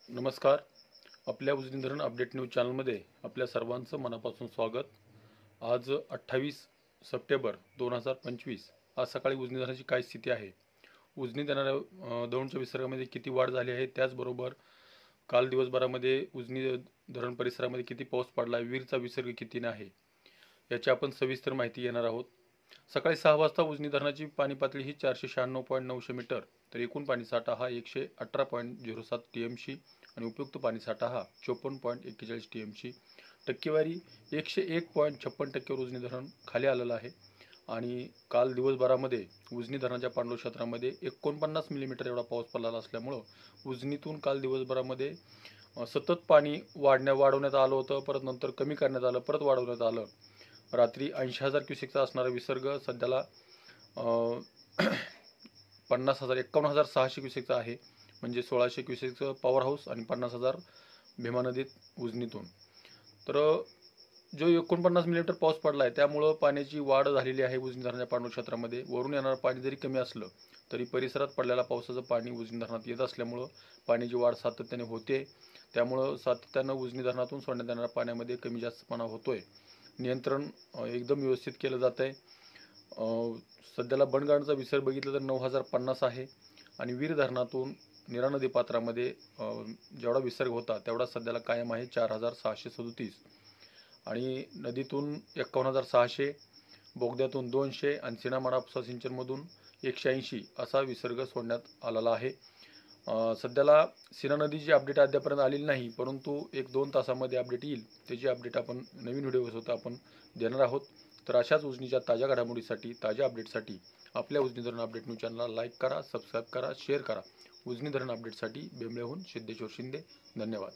नमस्कार. आपल्या उजनी धरण अपडेट न्यूज चॅनलमध्ये आपल्या सर्वांचं मनापासून स्वागत. आज 28 सप्टेंबर 2025. आज सकाळी उजनी धरणाची काय स्थिती आहे, उजनी धरणाच्या विसर्गामध्ये किती वाढ झाली आहे, त्याचबरोबर काल दिवसभरामध्ये उजनी धरण परिसरामध्ये किती पाऊस पडला, वीरचा विसर्ग किती आहे याची आपण सविस्तर माहिती घेणार आहोत. सकाळी 6 वाजता उजनी धरणाची पाणी पातळी ही 496.900 मीटर, तर एकूण पाणीसाठा हा 118.07 TMC आणि उपयुक्त पाणीसाठा हा 54.41 TMC. टक्केवारी 101.56% उजनी धरण खाली आलेलं आहे. आणि काल दिवसभरामध्ये उजनी धरणाच्या पाणलोट क्षेत्रामध्ये 49 मिलीमीटर एवढा पाऊस पडलेला असल्यामुळं उजनीतून काल दिवसभरामध्ये सतत पाणी वाढवण्यात आलं होतं, परत नंतर कमी करण्यात आलं, परत वाढवण्यात आलं. रात्री 80,000 क्युसेकचा असणारा विसर्ग सध्याला 51,600 क्युसेकचा आहे, म्हणजे 1600 क्युसेकचं पॉवर हाऊस आणि 50,000 भीमा नदीत उजनीतून. तर जो 49 मिलीमीटर पाऊस पडला आहे त्यामुळं पाण्याची वाढ झालेली आहे उजनी धरणाच्या पाणलोट क्षेत्रामध्ये. वरून येणारं पाणी जरी कमी असलं तरी परिसरात पडलेल्या पावसाचं पाणी उजनी धरणात येत असल्यामुळं पाण्याची वाढ सातत्याने होते. त्यामुळं सातत्यानं उजनी धरणातून सोडण्यात येणाऱ्या पाण्यामध्ये कमी जास्तपणा होतोय. नियंत्रण एकदम व्यवस्थित केलं जात आहे. सध्याला बंडगाणचा विसर्ग बघितलं तर 9,050 आहे आणि वीर धरणातून नीरा नदी पात्रामध्ये जेवढा विसर्ग होता तेवढा सध्याला कायम आहे 4,637 आणि नदीतून 51,600, बोगद्यातून 200 आणि सिनामाडा उपसा सिंचनमधून 180 असा विसर्ग सोडण्यात आलेला आहे. सध्याला सीना नदीची अपडेट अद्यापर्यंत आलेली नाही, परंतु 1-2 तासामध्ये अपडेट येईल. त्याची अपडेट आपण नवीन व्हिडिओ आपण देणार आहोत. तर अशाच उजनीच्या ताज्या घडामोडीसाठी, ताज्या अपडेटसाठी आपल्या उजनी धरण अपडेट न्यूज चॅनलला लाईक करा, सबस्क्राईब करा, शेअर करा. उजनी धरण अपडेटसाठी बेंबळेहून सिद्धेश्वर शिंदे. धन्यवाद.